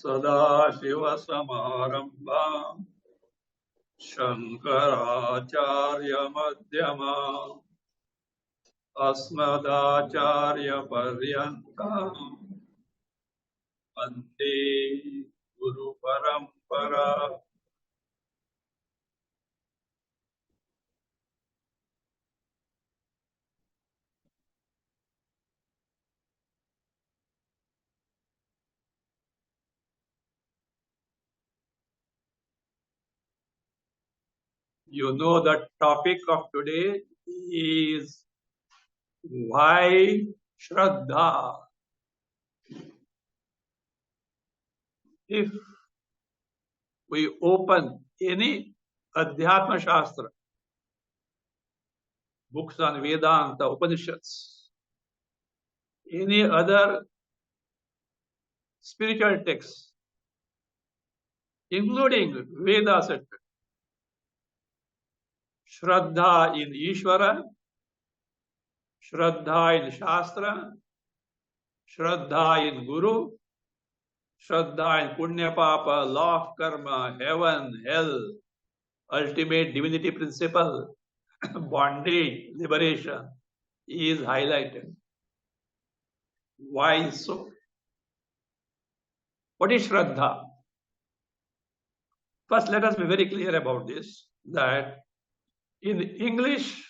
सदाशिवसमारम्भाम् शङ्कराचार्यमध्यमाम् अस्मदाचार्यपर्यन्ताम् वन्दे गुरुपरम्परा। You know the topic of today is why Shraddha. If we open any Adhyatma Shastra, books on Vedanta, Upanishads, any other spiritual texts, including Vedas, etc., Shraddha in Ishvara, Shraddha in Shastra, Shraddha in Guru, Shraddha in Punya Papa, law of karma, heaven, hell, ultimate divinity principle, bondage, liberation is highlighted. Why so? What is Shraddha? First, let us be very clear about this, that in English,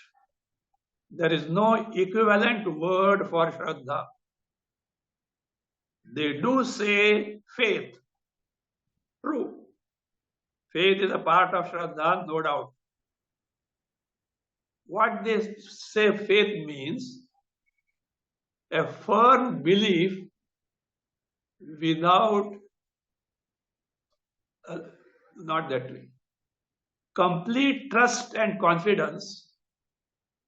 there is no equivalent word for Shraddha. They do say faith. True. Faith is a part of Shraddha, no doubt. What they say faith means, a firm belief without, not that way, complete trust and confidence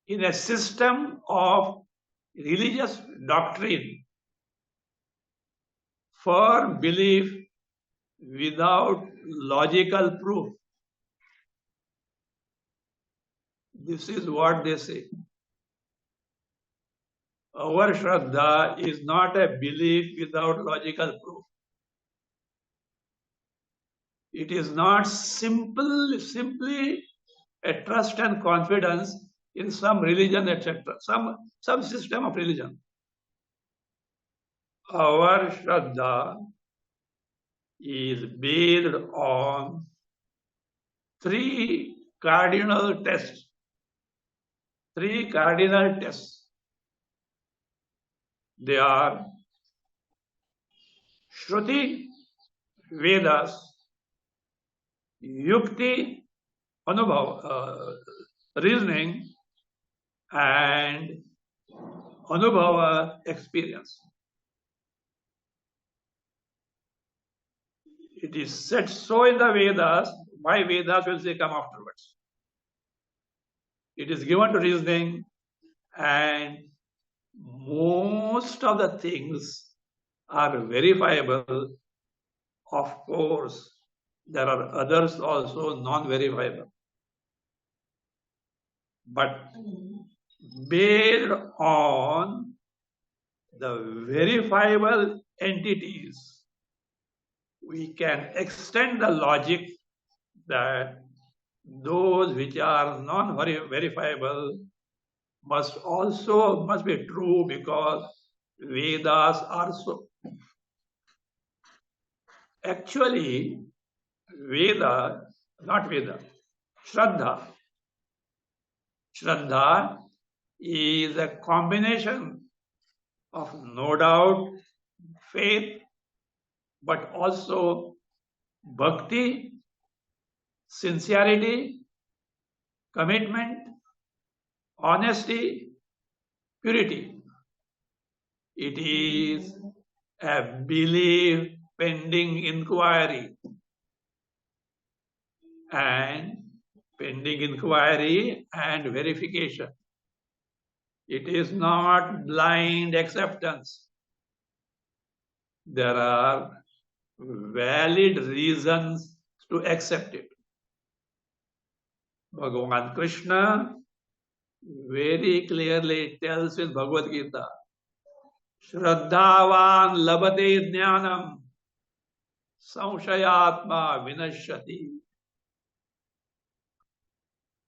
in a system of religious doctrine, firm belief without logical proof. This is what they say. Our Shraddha is not a belief without logical proof. It is not simply a trust and confidence in some religion, etc., some system of religion. Our Shraddha is based on three cardinal tests. They are Shruti, Vedas, Yukti, Anubhava, reasoning, and Anubhava, experience. It is said so in the Vedas. Why Vedas will say come afterwards. It is given to reasoning, and most of the things are verifiable. Of course, there are others also non-verifiable. But based on the verifiable entities, we can extend the logic that those which are non-verifiable must be true, because Vedas are so. Actually, Shraddha is a combination of no doubt, faith, but also bhakti, sincerity, commitment, honesty, purity. It is a belief pending inquiry. And pending inquiry and verification. It is not blind acceptance. There are valid reasons to accept it. Bhagavan Krishna very clearly tells in Bhagavad Gita, Shraddhavan labate jnanam Samshayatma vinashyati.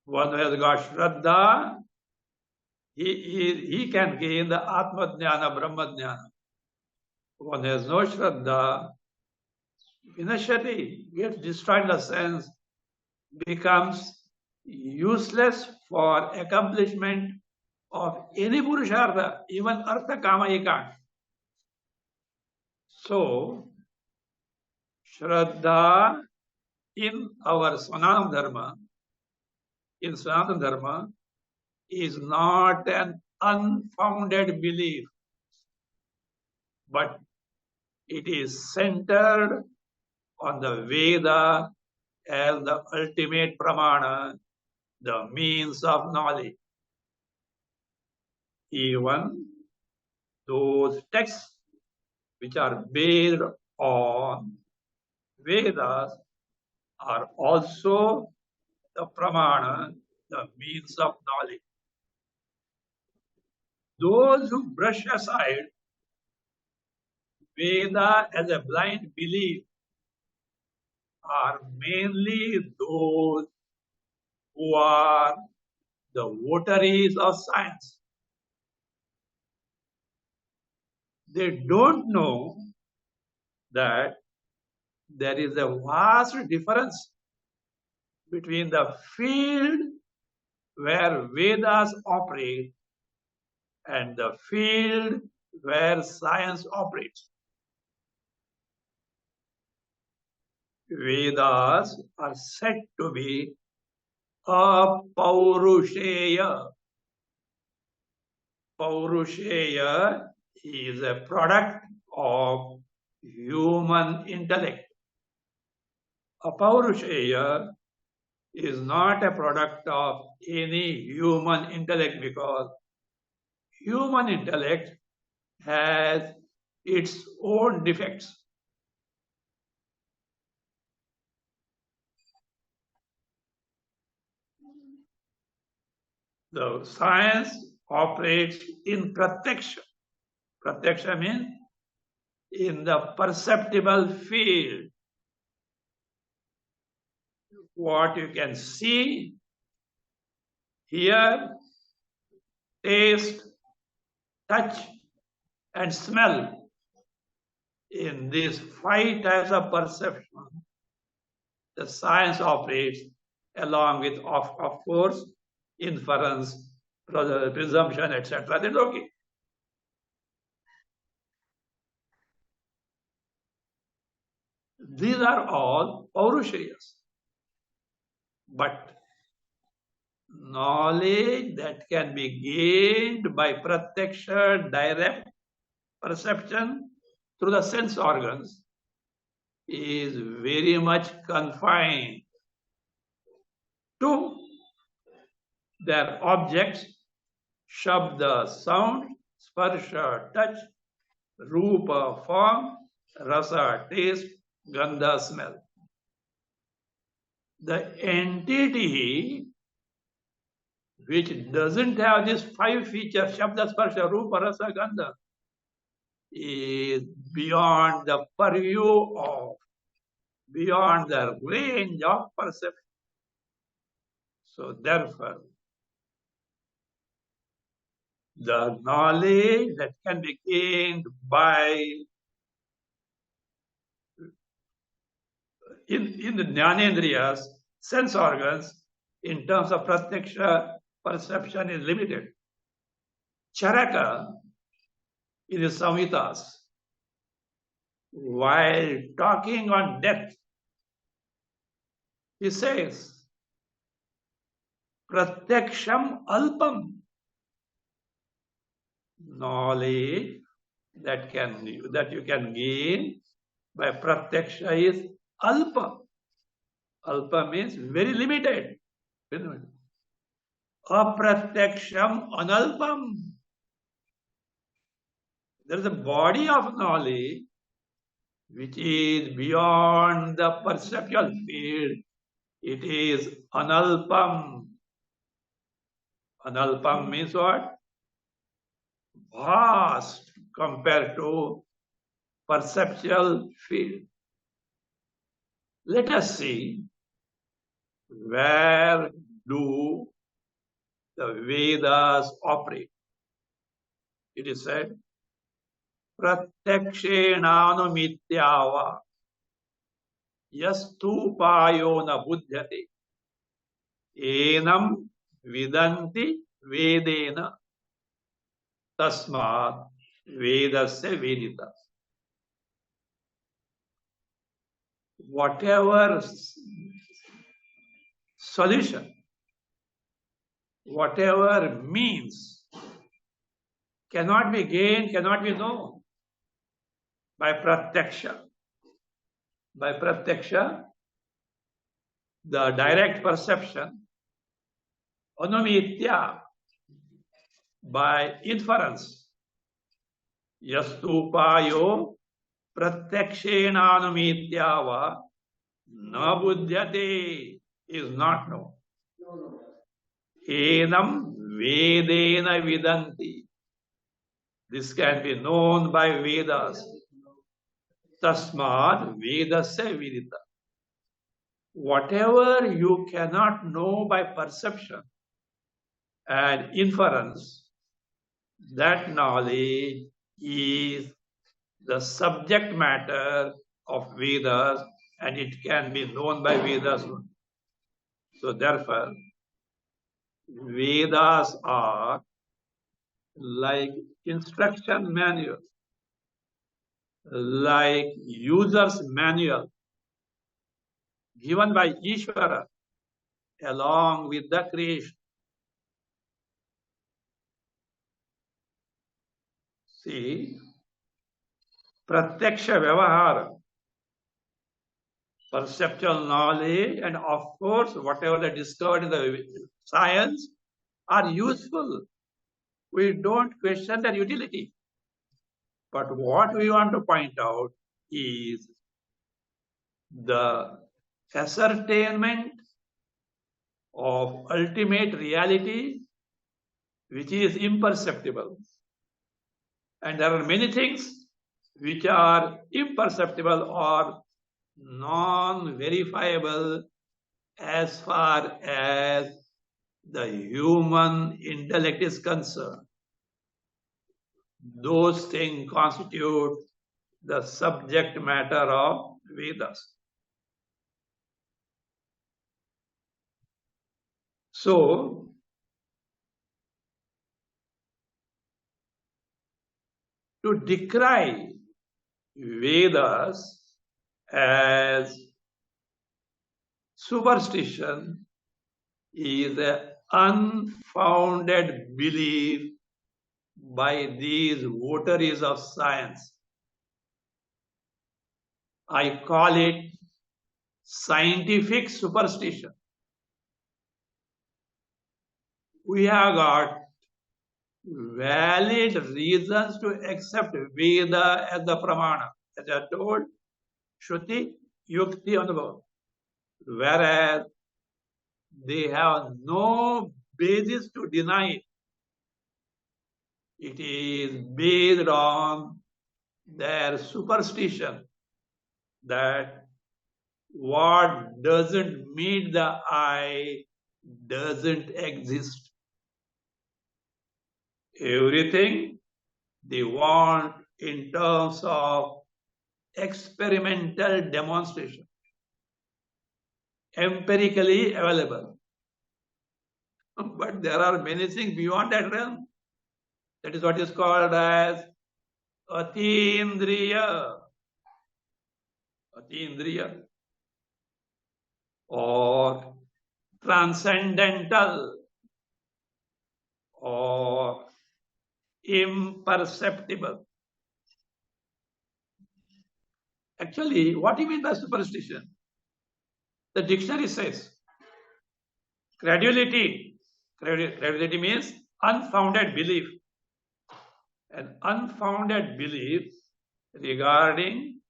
One who has got Shraddha, he can gain the Atma Jnana, Brahma Jnana. One has no Shraddha, vinashyati, gets destroyed in the sense, becomes useless for accomplishment of any Purushartha, even Artha Kama he can't. So, Shraddha in our Sanatana Dharma, is not an unfounded belief, but it is centered on the Veda as the ultimate pramana, the means of knowledge. Even those texts which are based on Vedas are also the pramana, the means of knowledge. Those who brush aside Veda as a blind belief are mainly those who are the votaries of science. They don't know that there is a vast difference between the field where Vedas operate and the field where science operates. Vedas are said to be apaurushaya. Paurusheya is a product of human intellect. Apaurusheya is not a product of any human intellect because human intellect has its own defects. The science operates in pratyaksha. Pratyaksha means in the perceptible field. What you can see, hear, taste, touch, and smell. In these 5 types of perception, the science operates along with, of course, inference, presumption, etc. That's okay. These are all paurushayas. But knowledge that can be gained by pratyaksha, direct perception through the sense organs is very much confined to their objects, shabda, sound, sparsha, touch, rupa, form, rasa, taste, gandha, smell. The entity which doesn't have these 5 features, shabda, sparsha, rupa, rasa, gandha, is beyond the purview of, beyond the range of perception. So therefore, the knowledge that can be gained by in the jnanendriyas, sense organs, in terms of pratyaksha perception is limited. Charaka in his Samhitas, while talking on death, he says, pratyaksham alpam. Knowledge that you can gain by pratyaksha is alpa. Alpa means very limited. Apratyaksham analpam. There is a body of knowledge which is beyond the perceptual field. It is analpam. Analpam means what? Vast compared to perceptual field. Let us see where do the Vedas operate. It is said, Pratyakshenānumityāva yastupayo na buddhyate enam vidanti vedena tasmat vedasya vedita. Whatever solution, whatever means cannot be gained, cannot be known by pratyaksha. By pratyaksha, the direct perception, anumitya, by inference, yastupayo pratyakshenānumityāva na buddhyate, is not known. Enam vedena vidanti, this can be known by Vedas. Tasmad vedasya vidita. Whatever you cannot know by perception and inference, that knowledge is the subject matter of Vedas, and it can be known by Vedas. So therefore, Vedas are like instruction manual, like user's manual given by Ishvara along with the creation. See, pratyaksha vyavahara, perceptual knowledge, and of course, whatever they discovered in the science are useful. We don't question their utility. But what we want to point out is the ascertainment of ultimate reality, which is imperceptible. And there are many things which are imperceptible or non-verifiable as far as the human intellect is concerned. Those things constitute the subject matter of Vedas. So, to decry Vedas as superstition is an unfounded belief by these votaries of science. I call it scientific superstition. We have got valid reasons to accept Veda as the pramana. As I told, Shruti, Yukti, Anubhav. Whereas they have no basis to deny it. It is based on their superstition that what doesn't meet the eye doesn't exist. Everything they want in terms of experimental demonstration, empirically available. But there are many things beyond that realm. That is what is called as atindriya. Atindriya. Or transcendental. Or imperceptible. Actually, what do you mean by superstition? The dictionary says credulity. Credulity means unfounded belief. An unfounded belief regarding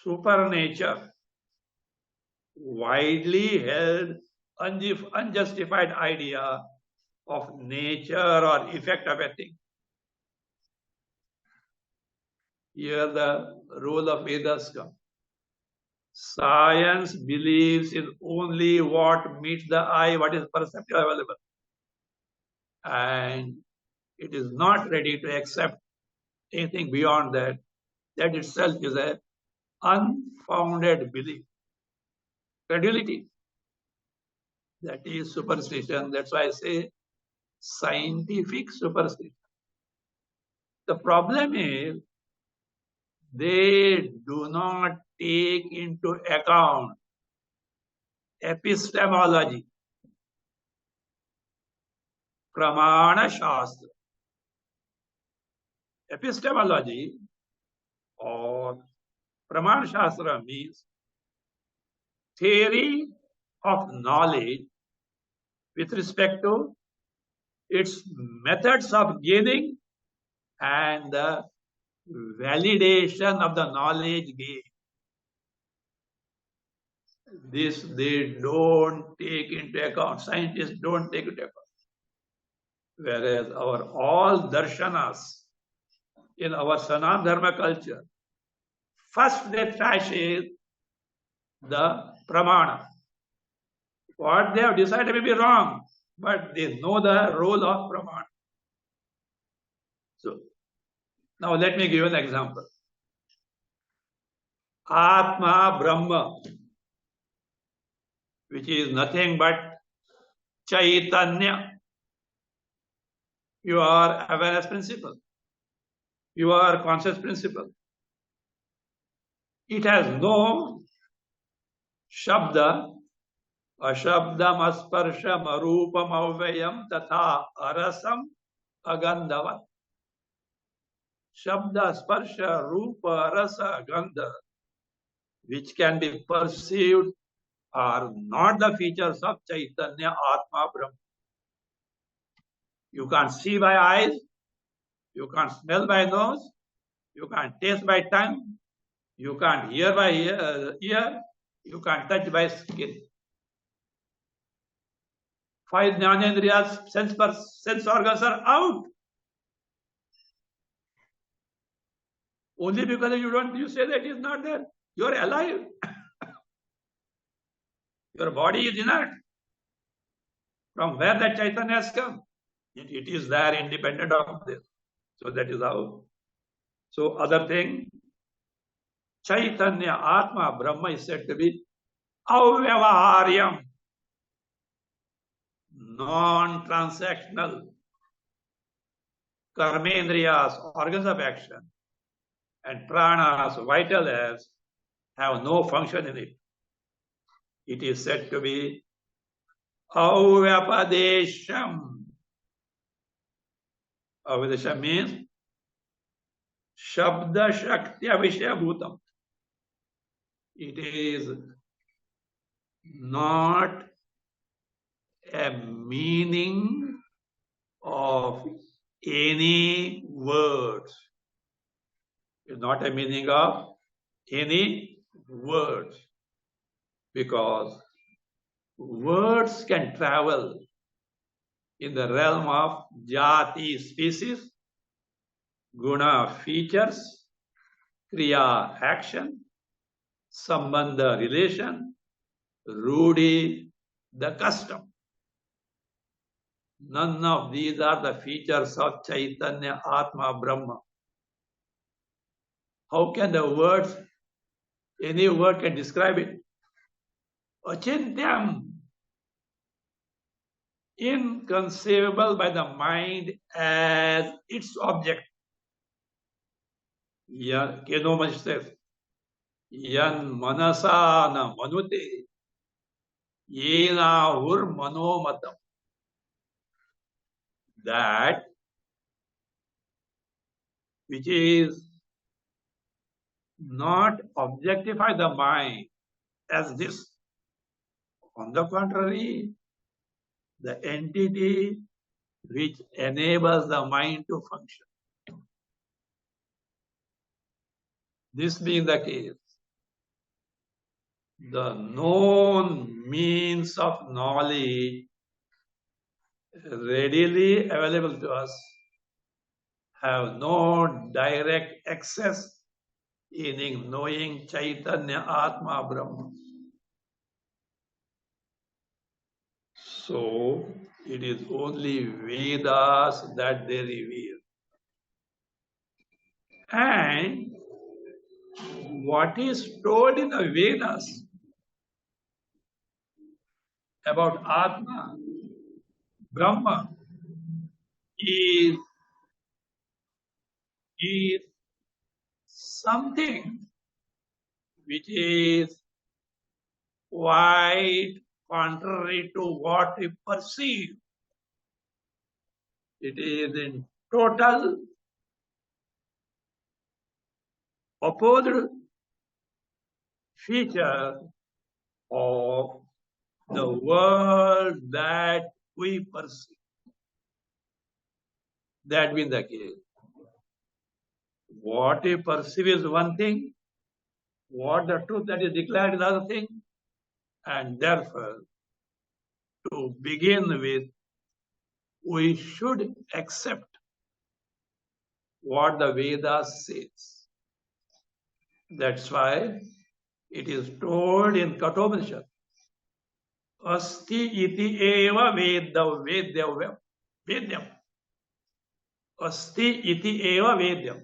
supernature, widely held unjustified idea of nature or effect of a thing. Here the role of Vedas comes. Science believes in only what meets the eye, what is perceptive available. And it is not ready to accept anything beyond that. That itself is an unfounded belief. Credulity. That is superstition. That's why I say scientific superstition. The problem is they do not take into account epistemology, pramana shastra. Epistemology or pramana shastra means theory of knowledge with respect to its methods of gaining and the validation of the knowledge gained. This they don't take into account. Scientists don't take into account. Whereas our all darshanas in our Sanatana Dharma culture, first they trash is the pramana. What they have decided may be wrong, but they know the role of pramana. So now let me give you an example. Atma Brahma, which is nothing but Chaitanya, your awareness principle, your conscious principle. It has no Shabda, Ashabdam Asparsham Arupam Avayam Tatha Arasam Agandavat. Shabda, Sparsha, Rupa, Rasa, Gandha, which can be perceived, are not the features of Chaitanya Atma Brahma. You can't see by eyes, you can't smell by nose, you can't taste by tongue, you can't hear by ear, you can't touch by skin. 5 Jnanendriyas, sense organs are out. Only because you say that it is not there. You are alive. Your body is inert. From where that Chaitanya has come? It is there independent of this. So that is how. So other thing, Chaitanya Atma Brahma is said to be avyavaharyam, non-transactional. Karmendriyas, organs of action, and pranas, vital airs, have no function in it. It is said to be avyapadesham. Avyapadesham means Shabda Shaktya Vishya. It is not a meaning of any words. It's not a meaning of any words. Because words can travel in the realm of jati, species, guna, features, kriya, action, sambandha, relation, rudi, the custom. None of these are the features of Chaitanya Atma Brahma. How can the words, any word can describe it? Achintyam, inconceivable by the mind as its object. Keno says, yan manasa na manute, yena hur manomatam. That which is not objectify the mind as this. On the contrary, the entity which enables the mind to function. This being the case, the known means of knowledge readily available to us have no direct access in knowing Chaitanya Atma Brahma. So it is only Vedas that they reveal. And what is told in the Vedas about Atma, Brahma, is, is something which is quite contrary to what we perceive. It is in total opposite feature of the world that we perceive. That being the case, what we perceive is one thing, what the truth that is declared is another thing, and therefore, to begin with, we should accept what the Vedas says. That's why it is told in Kathopanishad, Asti iti eva vedyam. Vedyam. Asti iti eva vedyam.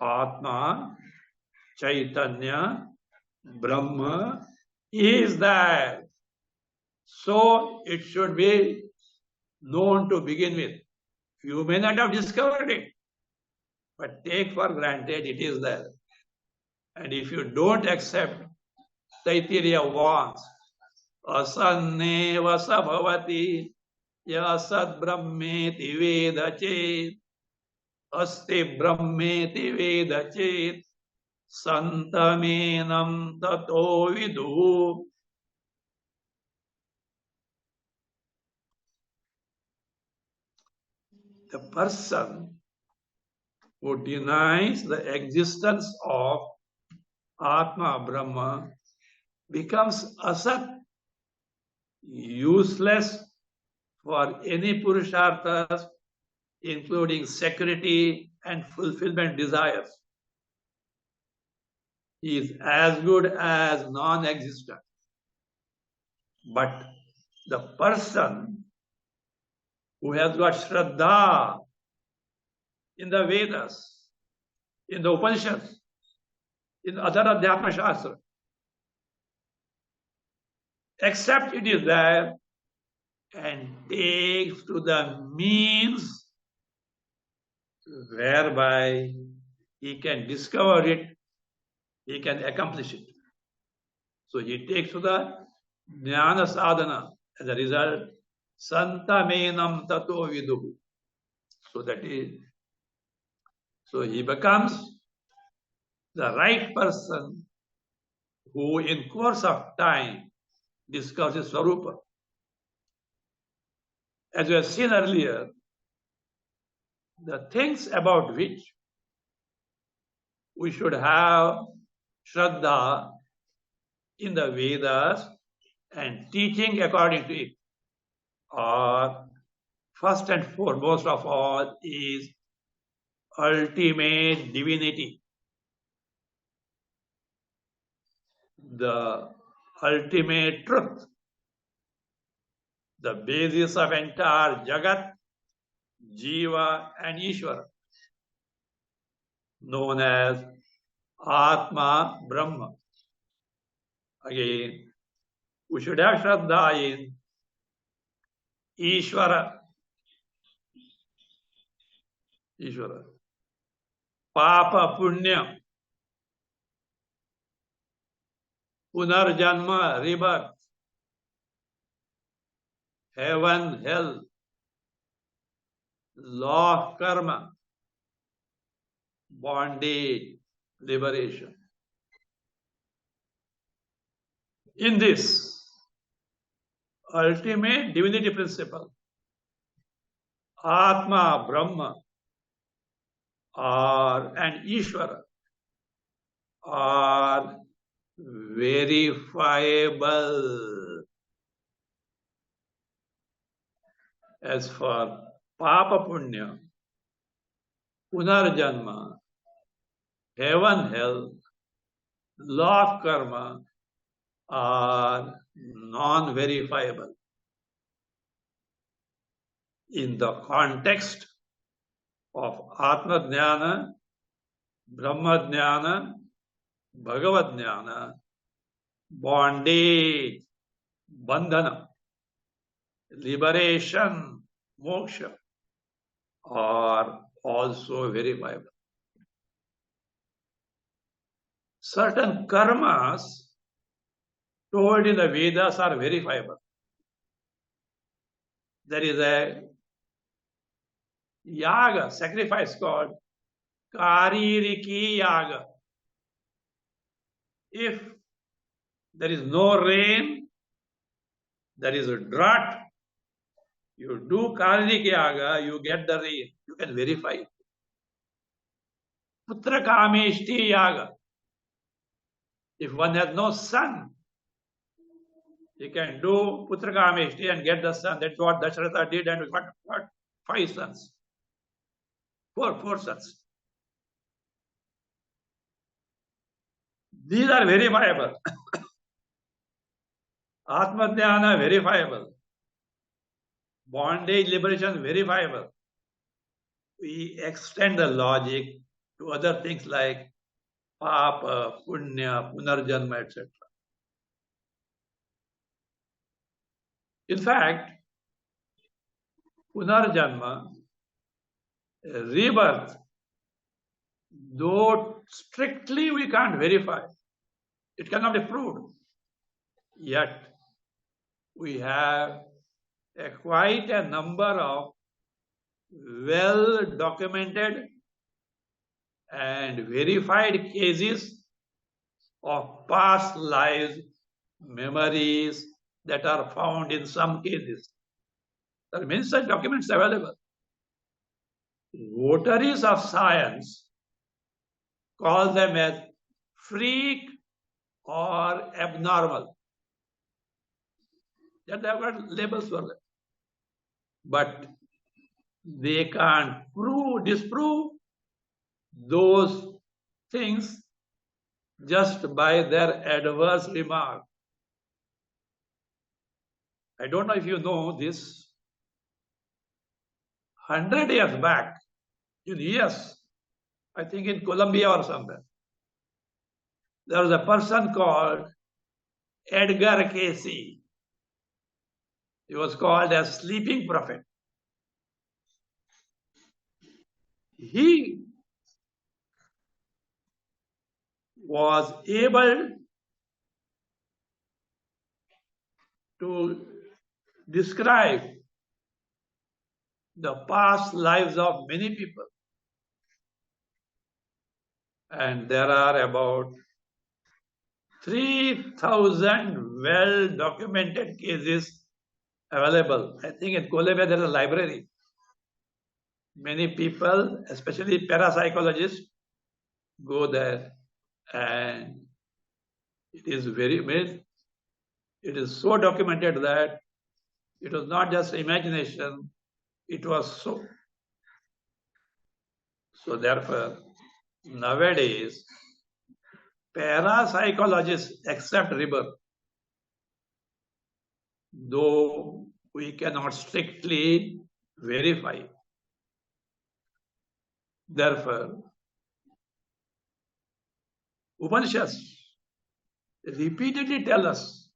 Atma, Chaitanya, Brahma is that. So it should be known to begin with. You may not have discovered it, but take for granted it is there. And if you don't accept, Taittiriya wants, asanneva sabhavati yasad brahmeti veda chet asti brahmeti veda chet santamenam tato vidu. The person who denies the existence of Atma Brahma becomes asat, useless for any purusharthas, including security and fulfillment desires. He is as good as non-existent. But the person who has got Shraddha in the Vedas, in the Upanishads, in other Adhyatma Shastra, except it is there, and takes to the means whereby he can discover it, he can accomplish it. So he takes to the jnana sadhana. As a result, santamenam tato viduhu. So he becomes the right person who in course of time discovers his Swarupa. As we have seen earlier, the things about which we should have Shraddha in the Vedas and teaching according to it are, first and foremost of all, is ultimate divinity. The ultimate truth, the basis of entire Jagat, Jiva and Ishvara, known as Atma Brahma. Again, we should have Shraddha in Ishvara. Papa Punya, Punarjanma, rebirth, heaven, hell, law of karma, bondage, liberation. In this ultimate divinity principle, Atma, Brahma, and Ishvara are verifiable. As for Papa Punya, Punarjanma, heaven, hell, law of karma are non-verifiable. In the context of Atma Jnana, Brahma Jnana, Bhagavad Jnana, bondage, bandhana, liberation, moksha are also verifiable. Certain karmas told in the Vedas are verifiable. There is a yaga, sacrifice called Kaririki Yaga. If there is no rain, there is a drought, you do Kaririki Yaga, you get the rain. You can verify it. Putra Kameshti Yaga. If one has no son, he can do Putra Kameshti and get the son. That's what Shraddha did, and we got what? 5 sons. Four sons. These are verifiable. Atma Dhyana, verifiable. Bondage, liberation, verifiable. We extend the logic to other things like Papa, Punya, Punarjanma, etc. In fact, Punarjanma, rebirth, though strictly we can't verify, it cannot be proved. Yet, we have quite a number of well-documented and verified cases of past lives, memories that are found in some cases. There are many such documents available. Votaries of science call them as freak or abnormal. That they have got labels for them. But they can't disprove those things just by their adverse remark. I don't know if you know this. 100 years back, in US, I think in Colombia or somewhere, there was a person called Edgar Casey. He was called as sleeping prophet. He was able to describe the past lives of many people. And there are about 3,000 well-documented cases available. I think in Colombia there is a library. Many people, especially parapsychologists, go there, and it is so documented that it was not just imagination, it was so. So therefore, nowadays, parapsychologists accept rebirth, though we cannot strictly verify. Therefore, Upanishads repeatedly tell us,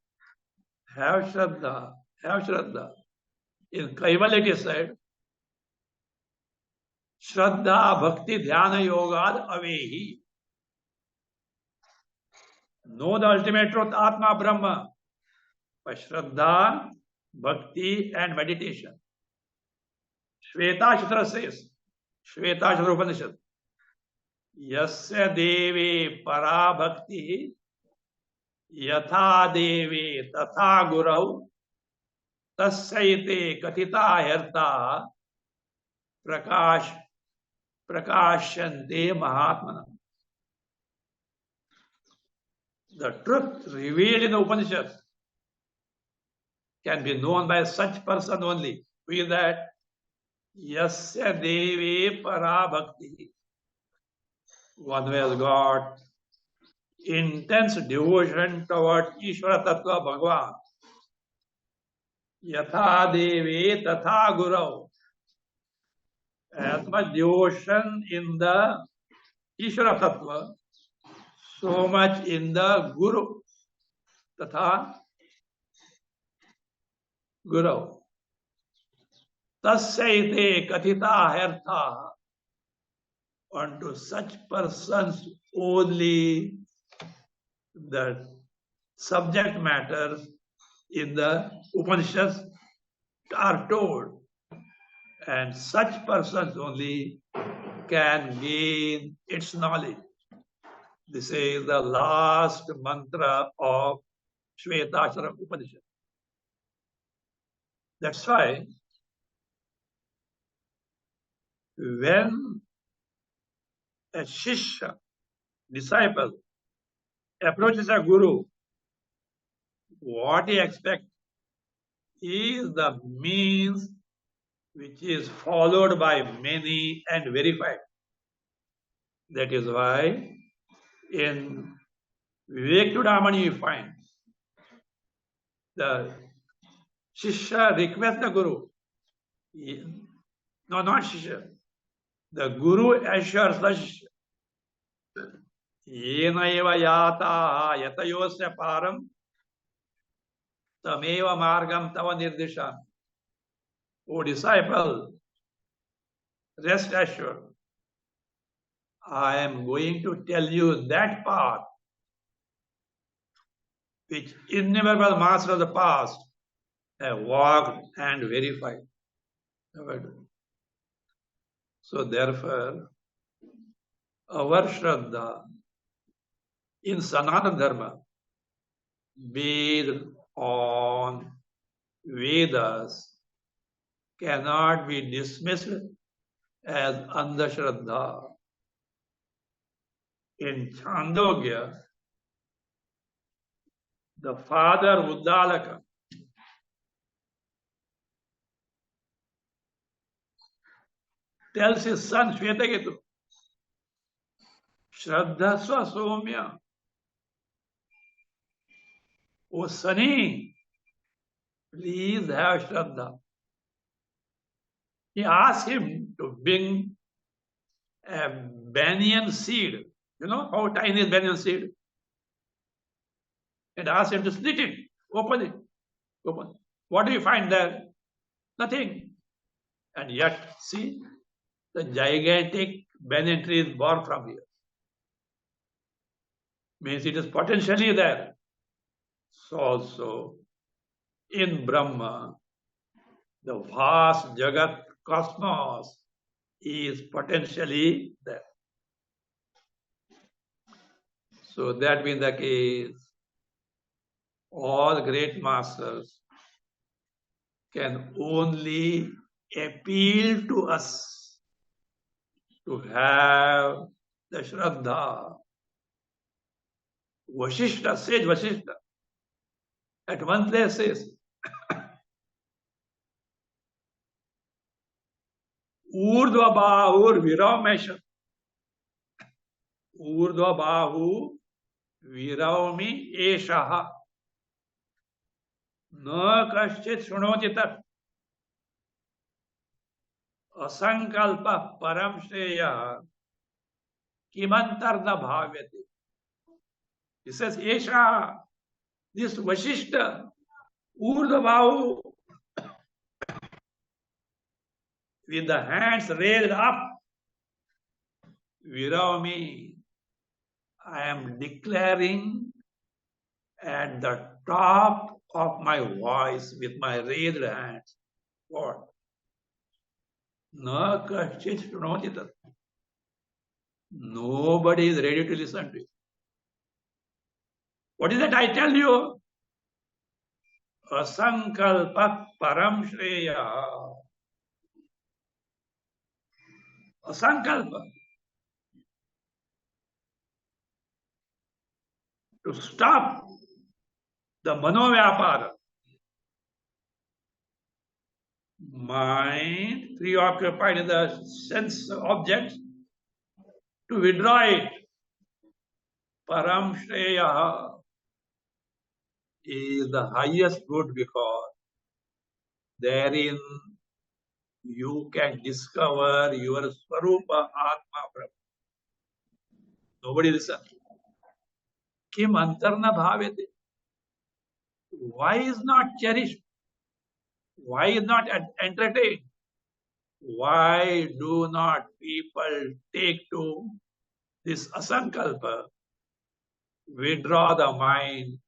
have Shraddha, have Shraddha. In Kaivalya it is said, Shraddha Bhakti Dhyana Yogad Avehi. Know the ultimate truth, Atma Brahma, by Shraddha, Bhakti and meditation. Shveta Shatra says, Shveta Shatra Upanishad, Yasya Devi Para Bhakti Yatha Devi Tatha Gurau Tasyaite Katita Herta Prakashante Mahatmana. The truth revealed in the Upanishads can be known by such person only. Who is that? Yasya Devi Para Bhakti. one who has got intense devotion towards Ishvara Tattva Bhagavan. Yatha Devi Tatha Guru. As much devotion in the Ishvara Tattva, so much in the Guru. Tatha Guru. Tasyaite Kathita Hertha. Unto such persons only the subject matters in the Upanishads are told, and such persons only can gain its knowledge. This is the last mantra of Shvetashara Upanishad. That's why when a Shishya, disciple, approaches a Guru, what he expects is the means which is followed by many and verified. That is why in Vivek Chudamani you find the Shishya requests the Guru. No, not Shishya. The Guru assures the Shishya. Yena eva yata yatayosya param tameva margam tava nirdisham. O disciple, rest assured, I am going to tell you that path which innumerable masters of the past have walked and verified. So therefore, our Shraddha in Sanatana Dharma, based on Vedas, cannot be dismissed as Andhashraddha. In Chandogya, the father Uddalaka tells his son Shvetaketu, Shraddha Swa Somya. O Sunny, please have Shraddha. He asked him to bring a banyan seed. You know how tiny is banyan seed? And asked him to split it, open it, open. What do you find there? Nothing. And yet, see, the gigantic banyan tree is born from here. Means it is potentially there. So also, in Brahma, the vast Jagat cosmos is potentially there. So that being the case, all great masters can only appeal to us to have the Shraddha. Vasishtha, sage Vasishtha, at one place says, Urdhva Bahur Viramesha. Urdhva Bahu Virami Eshaha. Na kaschit shunoti tat. Asankalpa param shreya kimantar na bhavyati. He says, Esha, this Vasishtha, Urdhva Bahu, with the hands raised up, Viravami, I am declaring at the top of my voice with my raised hands. What? Na kaschit shunoti tat. Nobody is ready to listen to it. What is that I tell you? Asankalpa param shreya. Asankalpa. To stop the manovyapara. Mind preoccupied in the sense objects, to withdraw it, Param Shreya, is the highest good, because therein you can discover your Swarupa Atma Brahma. Nobody listen. Kim antarna bhavete? Why is not cherished? Why is not entertained? Why do not people take to this asankalpa, withdraw the mind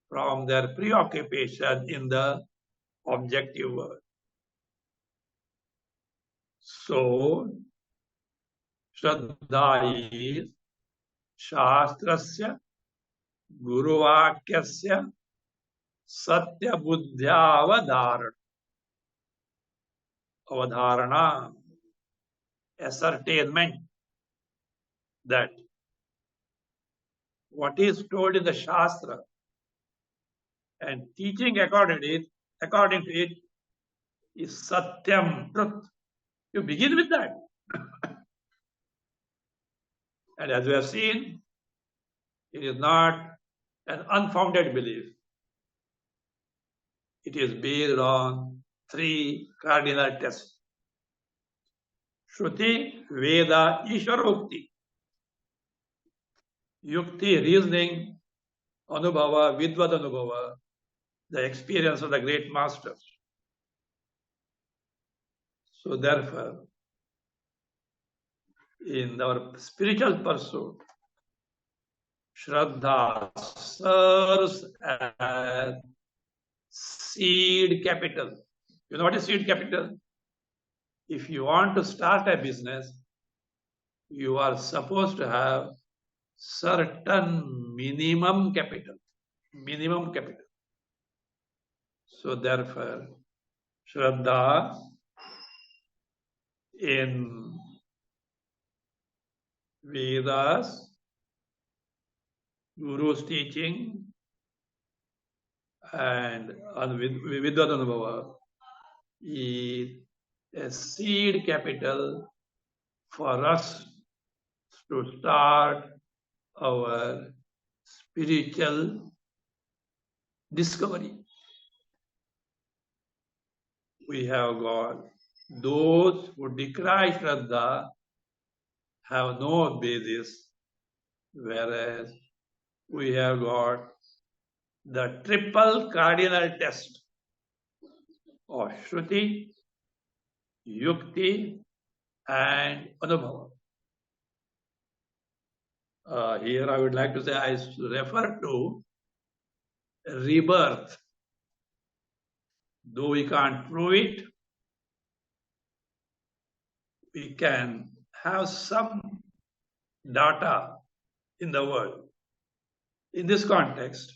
from their preoccupation in the objective world? So, Shraddha is Shastrasya Guruvakyasya Satya Buddhyavadharana. Avadharana, ascertainment that what is told in the Shastra and teaching according to it is Satyam, truth. You begin with that. And as we have seen, it is not an unfounded belief. It is based on three cardinal tests. Shruti, Veda, Ishwarokti. Yukti, reasoning, Anubhava, Vidvad Anubhava, the experience of the great masters. So therefore, in our spiritual pursuit, Shraddha serves as seed capital. You know what is seed capital? If you want to start a business, you are supposed to have certain minimum capital. Minimum capital. So therefore, Shraddha in Vedas, Guru's teaching, and Vidvat Anubhava is a seed capital for us to start our spiritual discovery. We have got those who decry Shraddha have no basis, whereas we have got the triple cardinal test of Shruti, Yukti, and Anubhava. Here I would like to say I refer to rebirth. Though we can't prove it, we can have some data in the world. In this context,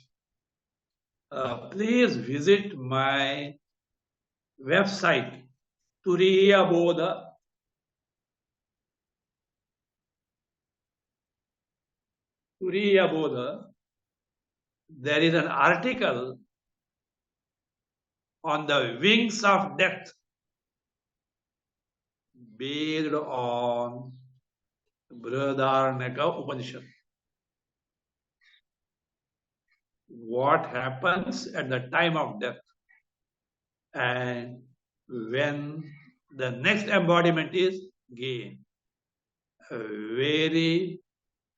please visit my website, Turiya Bodha. Turiya Bodha. There is an article on the wings of death based on Brihadaranyaka Upanishad. What happens at the time of death and when the next embodiment is gained. A very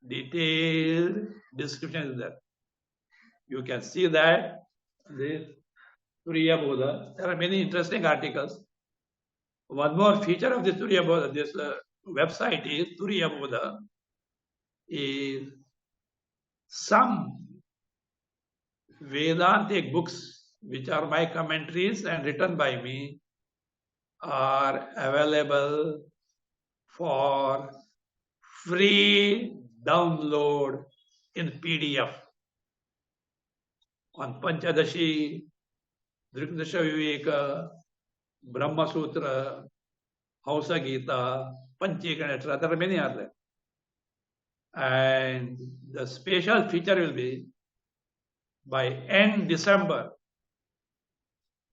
detailed description is there. You can see that this Turiya Bodha. There are many interesting articles. One more feature of this Turiya Bodha, this website is Turiya Bodha, is some Vedantic books, which are my commentaries and written by me, are available for free download in PDF on Panchadashi, Drikdasha Viveka, Brahma Sutra, Hausa Gita, Panchika, etc. There are many others. And the special feature will be by end December,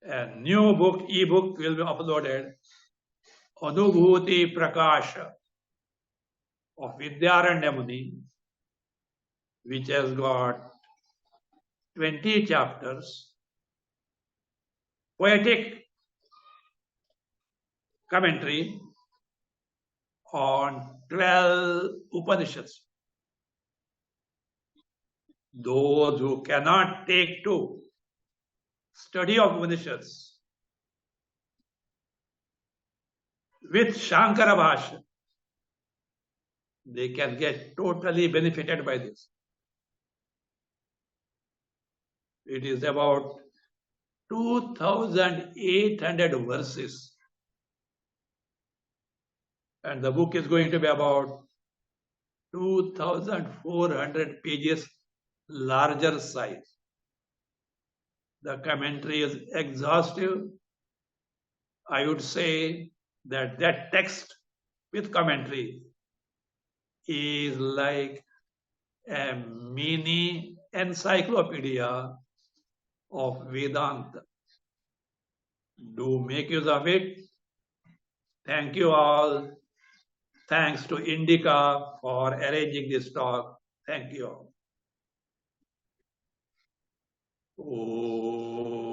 a new book, e-book will be uploaded, Anubhuti Prakasha. of Vidyaranya Muni, which has got 20 chapters, poetic commentary on 12 Upanishads. Those who cannot take to study of Upanishads with Shankara Bhashya, they can get totally benefited by this. It is about 2,800 verses. And the book is going to be about 2,400 pages larger size. The commentary is exhaustive. I would say that text with commentary is like a mini encyclopedia of Vedanta. Do make use of it. Thank you all. Thanks to Indica for arranging this talk. Thank you all. Oh.